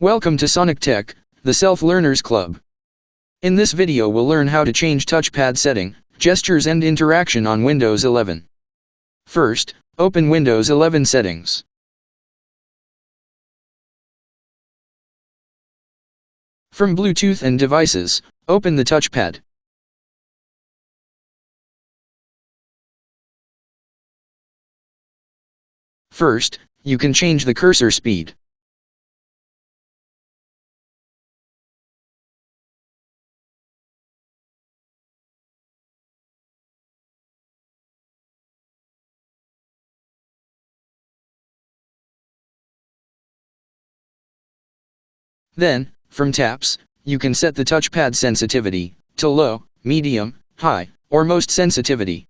Welcome to Sonic Tech, the Self-Learners Club. In this video we'll learn how to change touchpad setting, gestures and interaction on Windows 11. First, open Windows 11 settings. From Bluetooth and devices, open the touchpad. First, you can change the cursor speed. Then, from taps, you can set the touchpad sensitivity to low, medium, high, or most sensitivity.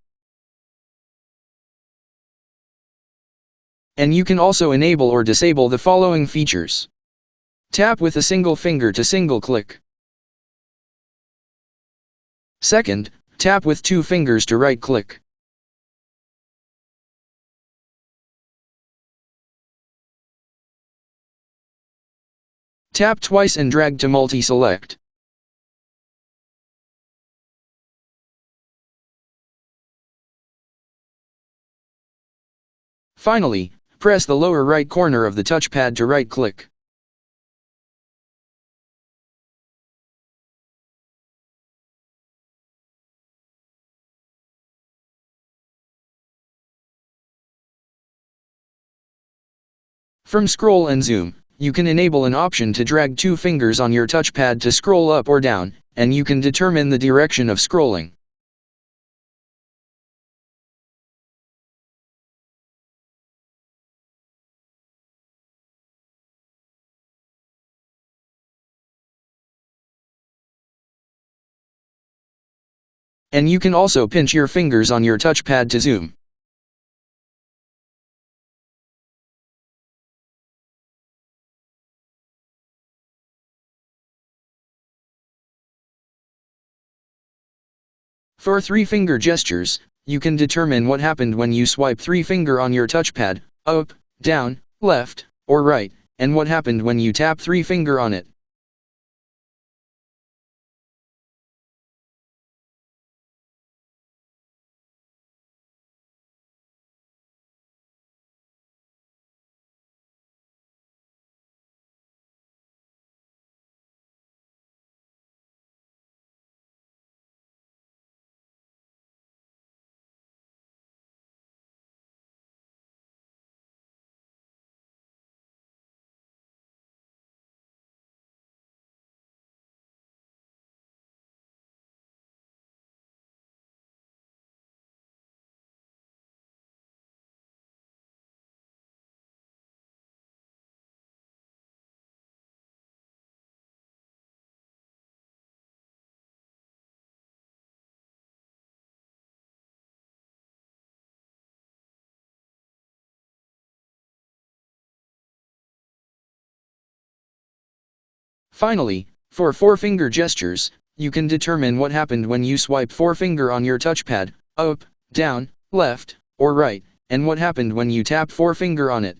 And you can also enable or disable the following features. Tap with a single finger to single click. Second, tap with two fingers to right click. Tap twice and drag to multi-select. Finally, press the lower right corner of the touchpad to right click. From scroll and zoom, you can enable an option to drag two fingers on your touchpad to scroll up or down, and you can determine the direction of scrolling. And you can also pinch your fingers on your touchpad to zoom. For three-finger gestures, you can determine what happened when you swipe three-finger on your touchpad, up, down, left, or right, and what happened when you tap three-finger on it. Finally, for four-finger gestures, you can determine what happened when you swipe four-finger on your touchpad, up, down, left, or right, and what happened when you tap four-finger on it.